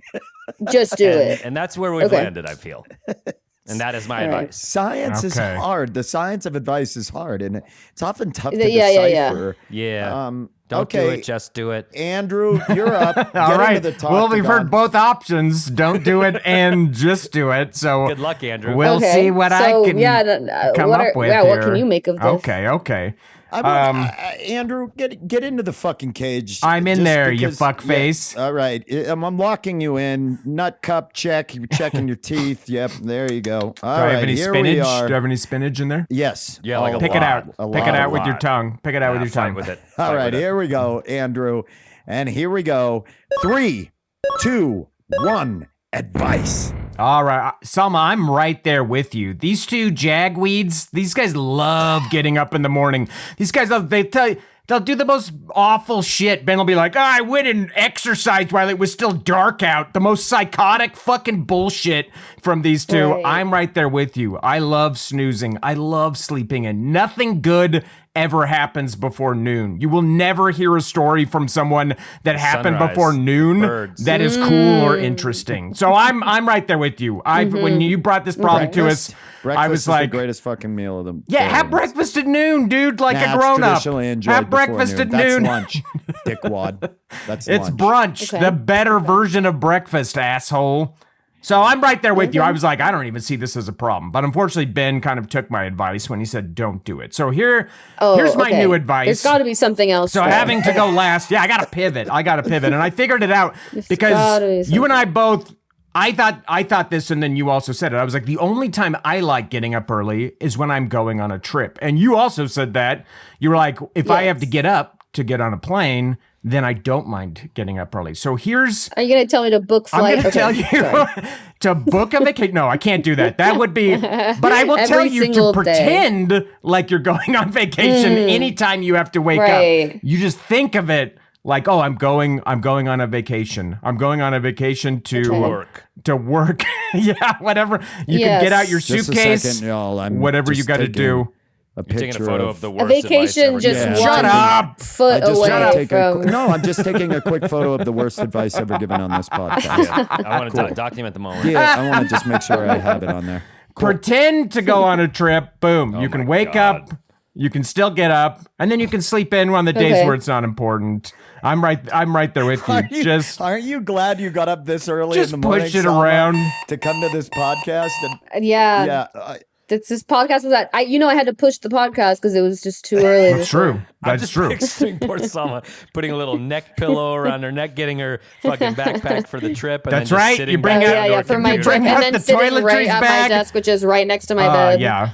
Just do it. And that's where we've Okay. landed, I feel. And that is my All right. advice. Science is Okay. hard. The science of advice is hard, and it's often tough to Yeah. decipher. Yeah. Don't okay, do it, just do it. Andrew, you're up. All Get right. into the talk. Well, we've heard both options. Don't do it and just do it. So Good luck, Andrew. we'll Okay, see what I so, can yeah, come what up with yeah, here. what can you make of this? Okay. Andrew, get into the fucking cage. I'm in just there, you because- fuckface. Yeah, all right, I'm locking you in. Nut cup check. You're checking your teeth. Yep, there you go. All Do I right, have any here spinach? we are. Do I have any spinach in there? Yes. Yeah, like a Pick lot. it out. A Pick it lot, out a with your lot. tongue. Pick it out with your Fight tongue. with it. All Fight right, with it. here we go, Andrew. And here we go. 3, 2, 1. Advice. All right, Salma, I'm right there with you. These two jagweeds, these guys love getting up in the morning. These guys, they'll do the most awful shit. Ben will be like, I went and exercised while it was still dark out. The most psychotic fucking bullshit from these two. Right. I'm right there with you. I love snoozing. I love sleeping in. Nothing good ever happens before noon. You will never hear a story from someone that happened Sunrise, before noon birds. that is cool or interesting. So I'm right there with you. When you brought this problem to us, Breakfast I was is like, the greatest fucking meal of them. yeah, have breakfast at noon, dude, like a grown up. Have breakfast at noon. That's lunch, dickwad. That's It's lunch. brunch, Okay. the better version of breakfast, asshole. So I'm right there with you. I was like, I don't even see this as a problem. But unfortunately, Ben kind of took my advice when he said, don't do it. So here's my okay. new advice. There's got to be something else. So there. having to go last, yeah, I got to pivot. And I figured it out gotta because be you and I both. I thought this, and then you also said it. I was like, the only time I like getting up early is when I'm going on a trip. And you also said that. You were like, if I have to get up to get on a plane, then I don't mind getting up early. So here's. Are you gonna tell me to book flight? I'm going to tell you to book a vacation. No, I can't do that. That would be, but I will Every tell you to single day. pretend like you're going on vacation anytime you have to wake Right. up. You just think of it like, oh, I'm going on a vacation. I'm going on a vacation to Work. To work. Yeah, whatever. You can Yes. get out your Just a suitcase. second, y'all. I'm Whatever you just got to taking do. A You're taking picture a photo of of the A worst advice vacation ever just given. Yeah. one Shut up. foot I just away want to take from. no, I'm just taking a quick photo of the worst advice ever given on this podcast. I want to document the moment. Yeah, I want to just make sure I have it on there. Pretend to go on a trip. Boom. You can my wake God. up. You can still get up, and then you can sleep in on the days Okay. where it's not important. I'm right there with you. Aren't you glad you got up this early Just in the morning? push it Salma, around. to come to this podcast. And Yeah, yeah, this podcast was that. I had to push the podcast because it was just too early. That's true. I'm That's just true. picturing poor Salma putting a little neck pillow around her neck, getting her fucking backpack for the trip. And That's then just right. sitting You bring back out- down to Yeah, her for my computer. trip, Bring and out then the sitting right toiletries at bag. my desk, which is right next to my bed. Yeah.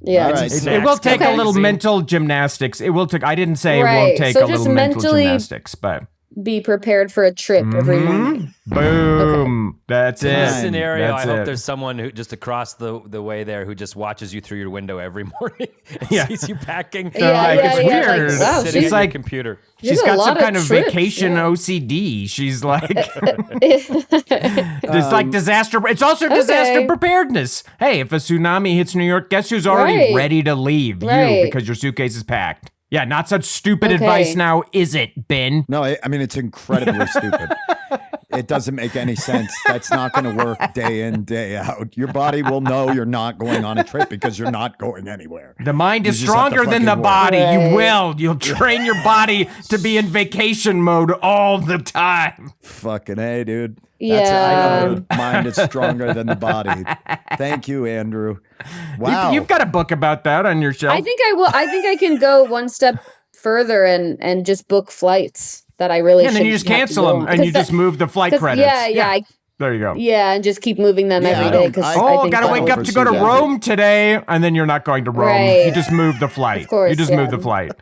Yeah. All right. just- It will take a Okay. little mental gymnastics. It will take. I didn't say it Right. won't take So a just little mental mentally- gymnastics, but Be prepared for a trip every Mm-hmm. morning. boom. That's In this it. scenario, That's I hope it. there's someone who just across the way there who just watches you through your window every morning and Yeah. sees you packing. Yeah, like, yeah, it's yeah. Like, weird. wow, sitting she's at like- your computer. She's She's a got some lot of kind of trips, vacation yeah. OCD. She's like, it's like disaster. It's also disaster Okay. preparedness. Hey, if a tsunami hits New York, guess who's already Right. ready to leave? You, Right. because your suitcase is packed. Yeah, not such stupid Okay. advice now, is it, Ben? no, I mean it's incredibly stupid. It doesn't make any sense. That's not going to work day in, day out. Your body will know you're not going on a trip because you're not going anywhere. The mind is You just have to stronger than the fucking work. body. Right. You will. You'll train your body to be in vacation mode all the time. Fucking hey, dude. Yeah. I know the mind is stronger than the body. Thank you, Andrew. Wow. You've got a book about that on your shelf. I think I will. I think I can go one step further and just book flights that I really. and then you shouldn't just have to cancel go them on. and you 'Cause just move the flight 'cause- credits. Yeah. There you go. Yeah, and just keep moving them Yeah, every I day don't- because I- Oh, think gotta that- wake up to go to oversee that. Rome today, and then you're not going to Rome. Right. You just move the flight. Of course, you just yeah. move the flight.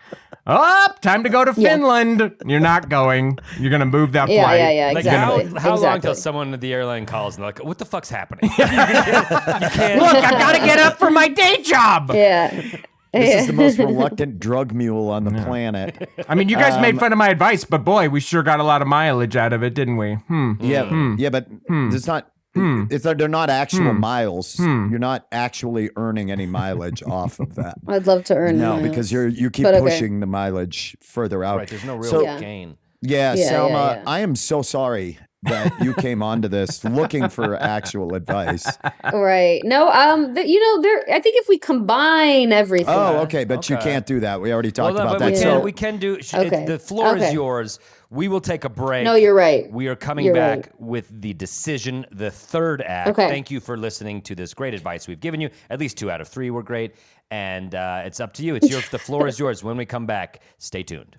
Oh, time to go to Yeah. Finland. You're not going. You're gonna move that Yeah, flight. yeah, Like exactly. how long Exactly. till someone at the airline calls and they're like, what the fuck's happening? Look, I've got to get up for my day job. Yeah. This is the most reluctant drug mule on the planet. I mean, you guys made fun of my advice, but boy, we sure got a lot of mileage out of it, didn't we? Yeah, but it's not. They're not actual miles. You're not actually earning any mileage off of that. I'd love to earn No, miles. because you keep But okay. pushing the mileage further out. Right, there's no real So- Yeah. gain. Yeah, Yeah, Salma, yeah. I am so sorry that you came onto this looking for actual advice. Right. No, I think if we combine everything. Oh, okay, but you can't do that. We already talked about that. So we can do. Okay. The floor is yours. We will take a break. No, you're right. We are coming back with the decision, the third act. Okay. Thank you for listening to this great advice we've given you. At least 2 out of 3 were great, and it's up to you. The floor is yours. When we come back, stay tuned.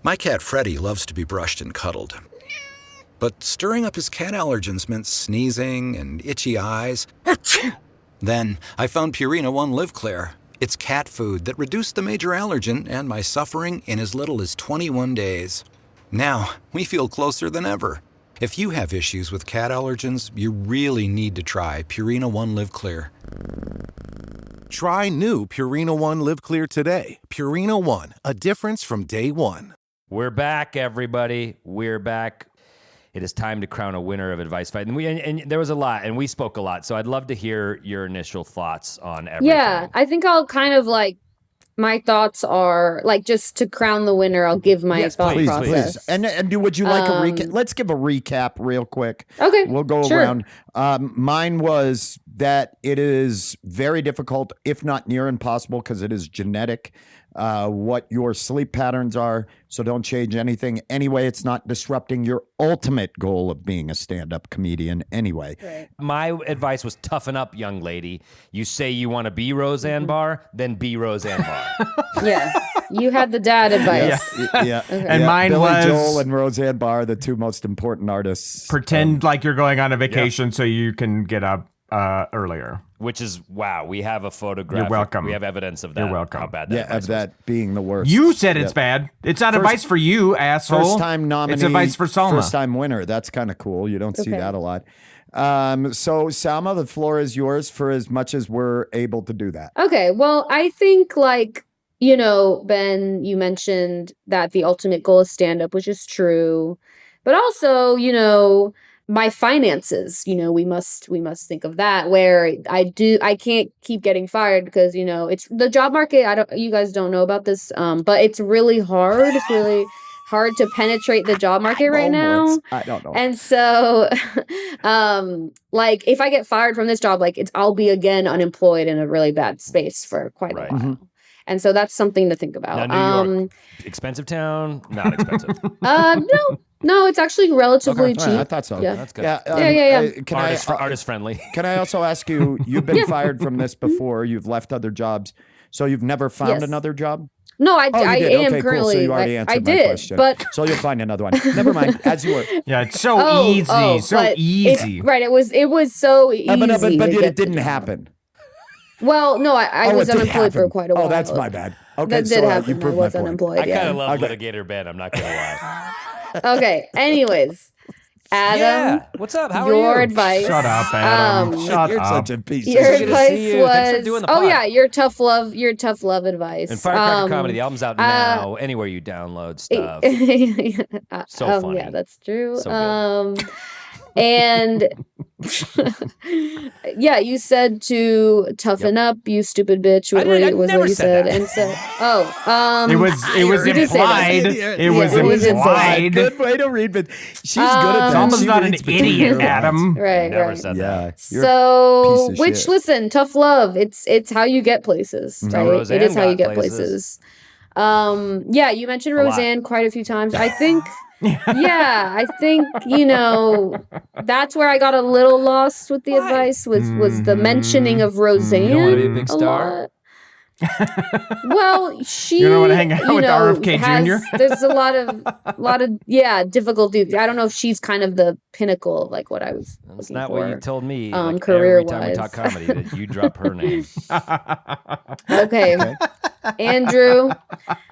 My cat Freddie loves to be brushed and cuddled. But stirring up his cat allergens meant sneezing and itchy eyes. Then I found Purina One Live Clear. It's cat food that reduced the major allergen and my suffering in as little as 21 days. Now, we feel closer than ever. If you have issues with cat allergens, you really need to try Purina One Live Clear. Try new Purina One Live Clear today. Purina One, a difference from day one. We're back, everybody. We're back. It is time to crown a winner of Advice Fight. And there was a lot, and we spoke a lot. So I'd love to hear your initial thoughts on everything. Yeah, I think I'll kind of my thoughts are just to crown the winner. I'll give my thought process. Please. And would you like a recap? Let's give a recap real quick. Okay, we'll go around. Mine was that it is very difficult, if not near impossible, because it is genetic. What your sleep patterns are, so don't change anything. Anyway, it's not disrupting your ultimate goal of being a stand-up comedian anyway. Right. My advice was toughen up, young lady. You say you want to be Roseanne Barr, then be Roseanne Barr. Yeah, you had the dad advice. Yeah. Okay. And mine Billy was Joel and Roseanne Barr, the 2 most important artists. pretend like you're going on a vacation so you can get up earlier. Which is, wow, we have a photograph. You're welcome. We have evidence of that. You're welcome. How bad that advice of that being the worst. You said it's bad. It's not advice for you, asshole. First time nominee. It's advice for Salma. First time winner. That's kind of cool. You don't see that a lot. So Salma, the floor is yours for as much as we're able to do that. Okay, well, I think Ben, you mentioned that the ultimate goal is stand-up, which is true. But also, my finances, we must think of that, where I can't keep getting fired because, it's the job market. You guys don't know about this, but it's really hard. It's really hard to penetrate the job market right now. I don't know. And so, if I get fired from this job, I'll be again unemployed in a really bad space for quite a while. Mm-hmm. And so that's something to think about. Now, New York, expensive town? Not expensive. No, it's actually relatively cheap. I thought so. Yeah. That's good. Yeah. Artist friendly. Can I also ask you, you've been fired from this before, you've left other jobs, so you've never found another job? No, I am okay, currently. Cool. So you already answered my question. But so you'll find another one. Never mind. As you were. Yeah, it's so easy. Right. It was so easy. But it didn't happen. Well, no, I was unemployed for quite a while. Oh, that's my bad. Okay, that did happen. I was unemployed. I kind of love litigator Ben. I'm not gonna lie. Okay. Anyways, Adam, what's up? How are your you? advice? Shut up, Adam. Shut You're up. such a piece of Your shit. advice was, your tough love advice. And Firecracker Comedy, the album's out now. Anywhere you download stuff. So funny. Yeah, that's true. So and you said to toughen up, you stupid bitch. What you said. And so, it was implied. It was implied. Good way to read, but she's good at that. Salma's not an idiot, Adam. Right. Never said that. So, listen, tough love. It's how you get places, right? Roseanne it is how you get places. You mentioned Roseanne quite a few times. I think. I think that's where I got a little lost with the advice was the mentioning of Roseanne. You don't want to be a big star? Well, she you don't want to hang out with RFK Jr. There's a lot of difficulty. I don't know if she's kind of the pinnacle of what I was. That's not what you told me. Career every time we talk comedy, that you drop her name. Okay. Andrew,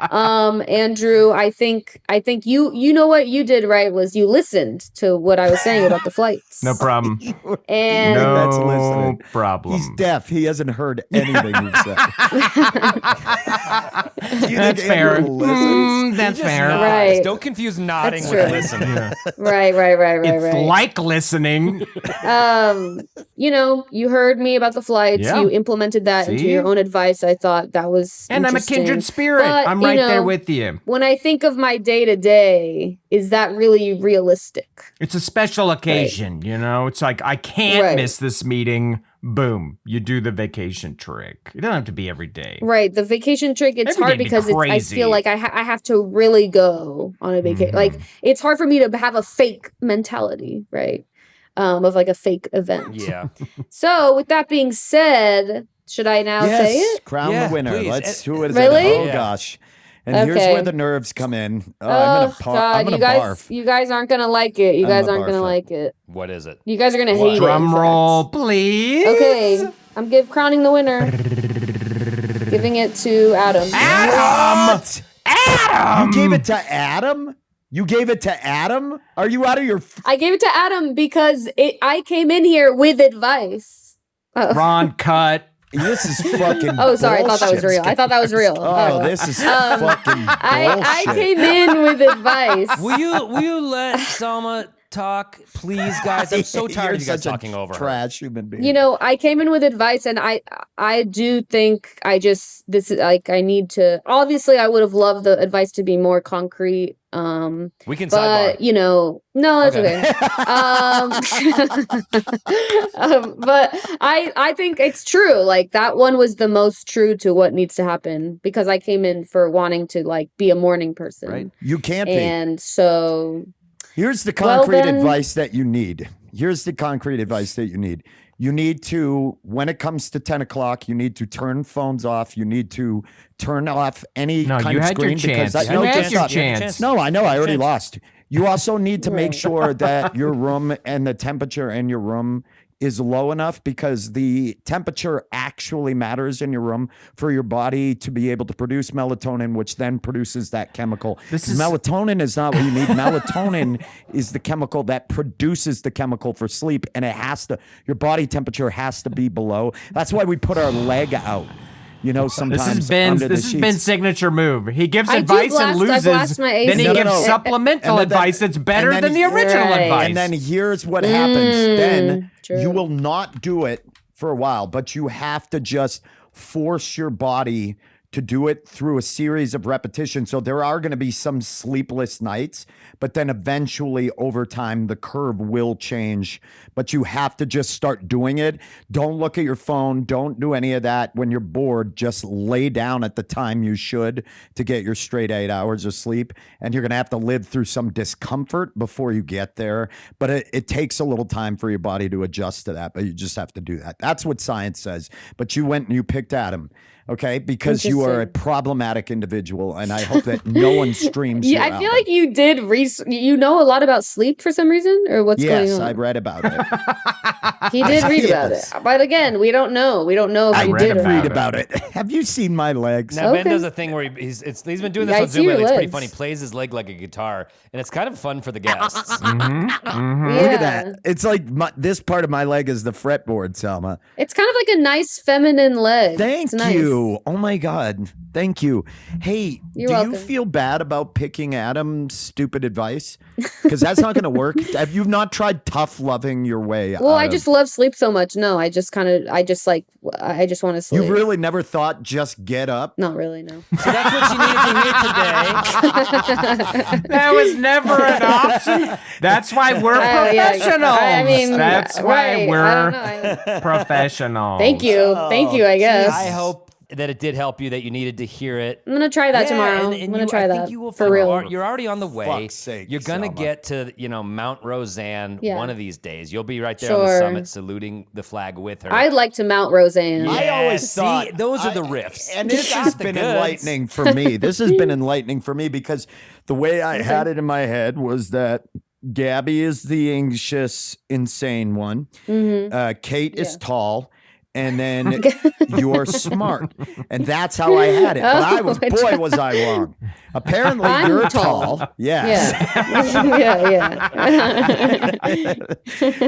I think you know what you did right was you listened to what I was saying about the flights. No problem. And that's listening. Problem. He's deaf. He hasn't heard anything you've said. That's fair. That's fair. Right. Don't confuse nodding with listening. Right. It's right? like listening. You heard me about the flights. Yeah. You implemented that into your own advice. I thought that was And I'm a interesting. kindred spirit. But, I'm right there with you. When I think of my day-to-day, is that really realistic? It's a special occasion, It's like, I can't miss this meeting. Boom. You do the vacation trick. It doesn't have to be every day. Right. The vacation trick, it's Every hard day because I feel like I have to really go on a vacation. Like, it's hard for me to have a fake mentality, right? Of like a fake event. Yeah. So with that being said, should I now say it? Crown the winner. Please. Let's who is Really? it? Oh Yeah. gosh. And here's where the nerves come in. I'm gonna barf. You guys aren't gonna like it. You I'm guys gonna aren't gonna barf it. like it. What is it? You guys are gonna hate it. Drum in roll, fact. please. Okay, I'm crowning the winner. Giving it to Adam. Adam! What? Adam! You gave it to Adam? You gave it to Adam? Are you out of your? I gave it to Adam because I came in here with advice. Ron, cut. This is fucking. Oh, sorry. I thought that was bullshit. real. I thought that was real. Oh, this is fucking bullshit. I came in with advice. Will you let Salma talk, please, guys? I'm so tired of you guys such a talking over her. trash human being. I came in with advice, and I do think this is like I need to. Obviously, I would have loved the advice to be more concrete. We can But sidebar. no, that's okay. But I think it's true. Like that one was the most true to what needs to happen because I came in for wanting to like be a morning person, Right. You can't be. and so Here's the concrete then- advice that you need. Here's the concrete advice that you need. You need to, when it comes to 10 o'clock, you need to turn phones off. You need to turn off any No, kind you of had your screen chance. because You had just your stop. chance. No, I know. I already Chance. lost. You also need to make Right. sure that your room and the temperature in your room is low enough because the temperature actually matters in your room for your body to be able to produce melatonin, which then produces that chemical. Melatonin is not what you need. Melatonin is the chemical that produces the chemical for sleep, and your body temperature has to be below. That's why we put our leg out. Sometimes This has been signature move. He gives I do advice and blast- I loses. blast my Then he AC. gives No. supplemental And then- advice that's better and than then- the original Right. advice. And then here's what happens. Then true. you will not do it for a while, but you have to just force your body to do it through a series of repetitions. So there are going to be some sleepless nights, but then eventually over time, the curve will change. But you have to just start doing it. Don't look at your phone. Don't do any of that. When you're bored, just lay down at the time you should to get your straight 8 hours of sleep. And you're going to have to live through some discomfort before you get there. But it takes a little time for your body to adjust to that, but you just have to do that. That's what science says. But you went and you picked Adam. Okay, because you are a problematic individual, and I hope that no one streams. Yeah, I feel like you did. You know a lot about sleep for some reason, or what's going Yes, on? I read about it. He did read about it, but again, we don't know. We don't know if I you did did. read about it. Have you seen my legs? Now Ben Okay. does a thing where he's been doing this Yeah, I on see Zoom your lately. It's pretty legs. funny. He plays his leg like a guitar, and it's kind of fun for the guests. Look at that. It's like this part of my leg is the fretboard, Salma. It's kind of like a nice feminine leg. Thank It's nice. you. Oh my God. Thank you. Hey, You're do welcome. you feel bad about picking Adam's stupid advice? Because that's not going to work. Have you not tried tough loving your way Well, out I of- just love sleep so much. No, I just want to sleep. You really never thought just get up? Not really, no. So that's what you needed to hear today. That was never an option. That's why we're Yeah, professionals. I mean, that's why right, I don't know. we're professionals. Thank you. Thank you, I guess. I hope that it did help you, that you needed to hear it. I'm going to try that tomorrow. I'm going to try I that. think you will for find real. You're already on the way. Fuck's sake, You're gonna Selma. get to Mount Roseanne Yeah. one of these days. You'll be right there on the Sure. summit, saluting the flag with her. I'd like to mount Roseanne. I always see, thought those are the riffs. And You this got has the been goods. enlightening for me. This has been enlightening for me because the way I had it in my head was that Gabby is the anxious, insane one. Kate is tall. And then you're smart. And that's how I had it. But was I wrong. Apparently I'm you're tall. Yes. Yeah.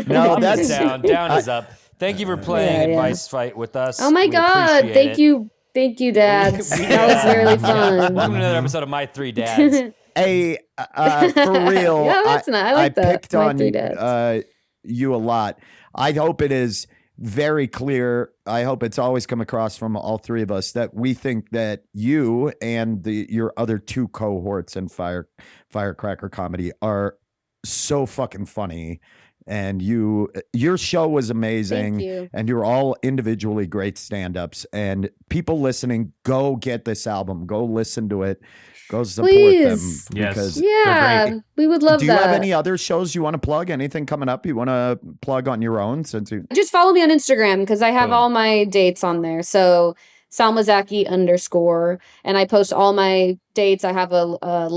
No, Up that's is down is up. Thank you for playing Yeah. Advice Fight with us. Oh my We God. appreciate Thank it. you. Thank you, Dad. That was really fun. Welcome to another episode of My Three Dads. For real, Yeah, that's not. I like that. picked My on 3 dads. you a lot. I hope it is very clear. I hope it's always come across from all three of us that we think that you and your other 2 cohorts in Firecracker Comedy are so fucking funny. And your show was amazing. Thank you. And you're all individually great stand-ups. And people listening, go get this album. Go listen to it. Go support Please. them. Yes. Because Yeah, we would love that. do you have any other shows you want to plug? Anything coming up you want to plug on your own? Just follow me on Instagram because I have all my dates on there. So Salma Zaky _ and I post all my dates. I have a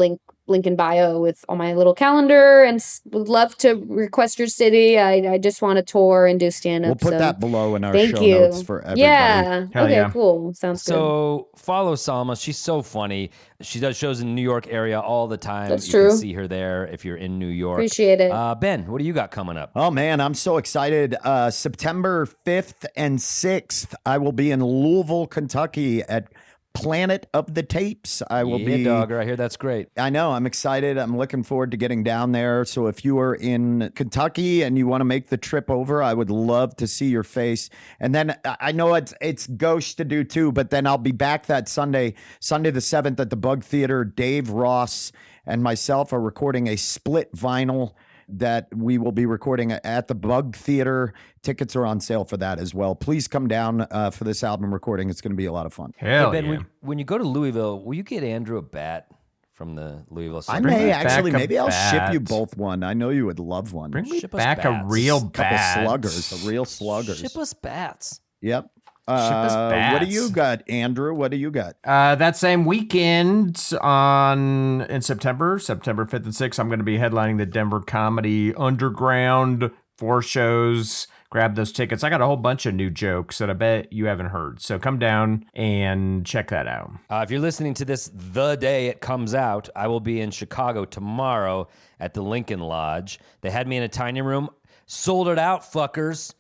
link in bio with all my little calendar, and would love to request your city. I just want to tour and do stand up. We'll put that below in our thank show you. notes for everybody. Yeah. Hell Okay, yeah. cool. Sounds good. So follow Salma. She's so funny. She does shows in the New York area all the time. That's You true. can see her there if you're in New York. Appreciate it. Ben, what do you got coming up? Oh man, I'm so excited. September 5th and 6th, I will be in Louisville, Kentucky at Planet of the Tapes. I will be. Dogger. I hear that's great. I know. I'm excited. I'm looking forward to getting down there. So if you are in Kentucky and you want to make the trip over, I would love to see your face. And then I know it's gauche to do too, but then I'll be back that Sunday the 7th at the Bug Theater. Dave Ross and myself are recording a split vinyl that we will be recording at the Bug Theater. Tickets are on sale for that as well. Please come down for this album recording. It's going to be a lot of fun. Hell Ben, yeah. when you go to Louisville, will you get Andrew a bat from the Louisville? I Suburbs? may back actually, a maybe I'll ship you bat. both one. I know you would love one. Bring me Ship us back a bats. real Couple bat. sluggers, a real sluggers. Ship us bats. Yep. us What do bats. you got, Andrew? What do you got? That same weekend in September 5th and 6th, I'm going to be headlining the Denver Comedy Underground, 4 shows. Grab those tickets. I got a whole bunch of new jokes that I bet you haven't heard. So come down and check that out. If you're listening to this the day it comes out, I will be in Chicago tomorrow at the Lincoln Lodge. They had me in a tiny room, sold it out, fuckers,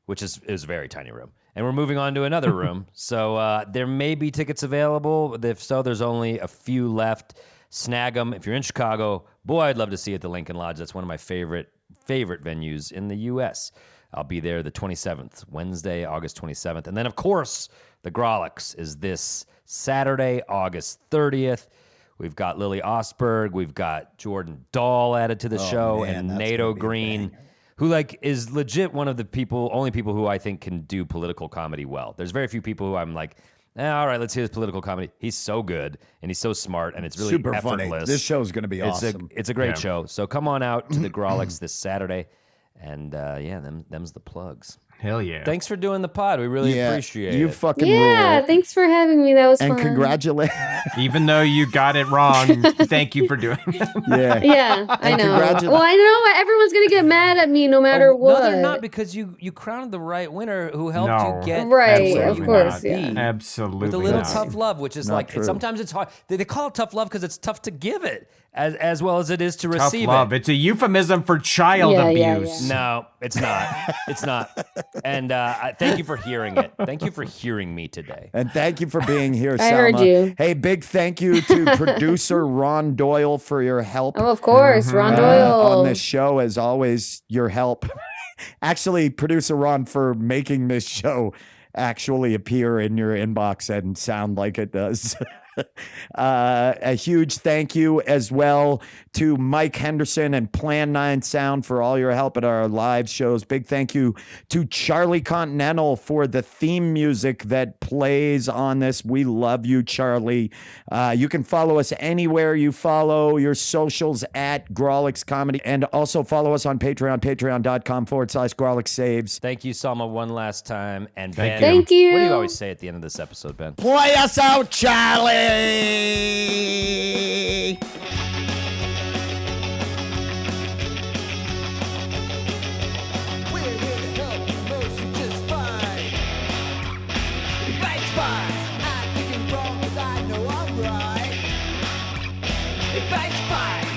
which is a very tiny room. And we're moving on to another room. So there may be tickets available. If so, there's only a few left. Snag them. If you're in Chicago, boy, I'd love to see you at the Lincoln Lodge. That's one of my favorite venues in the U.S. I'll be there the 27th, Wednesday, August 27th. And then, of course, the Grolics is this Saturday, August 30th. We've got Lily Osberg. We've got Jordan Dahl added to the show, man, and that's NATO gonna be a Green, banger. who is legit one of the only people who I think can do political comedy well. There's very few people who I'm like, all right, let's hear this political comedy. He's so good, and he's so smart, and it's really Super effortless. funny. This show's going to be awesome. It's a great show. So come on out to the Grolics this Saturday. And them's the plugs. Hell yeah. Thanks for doing the pod. We really appreciate you it. fucking Yeah, rule. thanks for having me. That was And fun. congratulations. Even though you got it wrong, thank you for doing it. Yeah. Yeah, I know. congratulations. Well, I know everyone's gonna get mad at me no matter what. No, they're not, because you crowned the right winner who helped No. you get Right, where of you course, wanna yeah. be. Absolutely With a little not. tough love, which is Not true. sometimes it's hard. They call it tough love because it's tough to give it as well as it is to Tough receive love. it. It's a euphemism for child Yeah, yeah, abuse. No, it's not. It's not. And thank you for hearing it. Thank you for hearing me today. And thank you for being here, Salma. I heard you. Hey, big thank you to producer Ron Doyle for your help Oh, of course, Ron Doyle. on this show. As always, your help. Actually, producer Ron, for making this show actually appear in your inbox and sound like it does. A huge thank you as well to Mike Henderson and Plan 9 Sound for all your help at our live shows. Big thank you to Charlie Continental for the theme music that plays on this. We love you, Charlie. You can follow us anywhere you follow your socials at Grolix Comedy, and also follow us on Patreon, patreon.com/Grolix Saves. Thank you, Salma, one last time. And Thank Ben, you. Thank you. What do you always say at the end of this episode, Ben? Play us out, Charlie! We're here to help you, mostly just fine. Advice fine. I'm thinking wrong 'cause I know I'm right. Advice fine.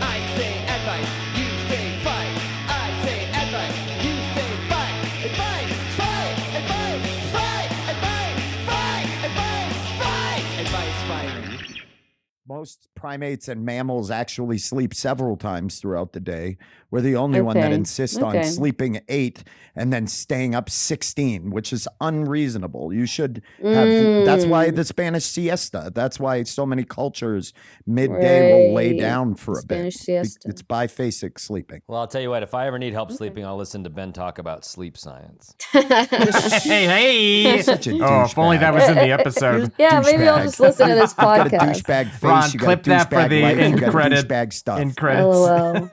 I say advice, you say fight. I say advice, you say fight. Advice, fight, advice, fight, advice, fight. Most primates and mammals actually sleep several times throughout the day. We're the only one that insists on sleeping 8 and then staying up 16, which is unreasonable. You should have, that's why the Spanish siesta. That's why so many cultures midday will lay down for a bit. Siesta. It's biphasic sleeping. Well, I'll tell you what, if I ever need help sleeping, I'll listen to Ben talk about sleep science. Hey. Such a if only that was in the episode. Yeah, maybe I'll just listen to this Got a podcast. douchebag face. Ron, you got clip a that for douchebag the life, you end got credit. douchebag stuff. End credits. LOL.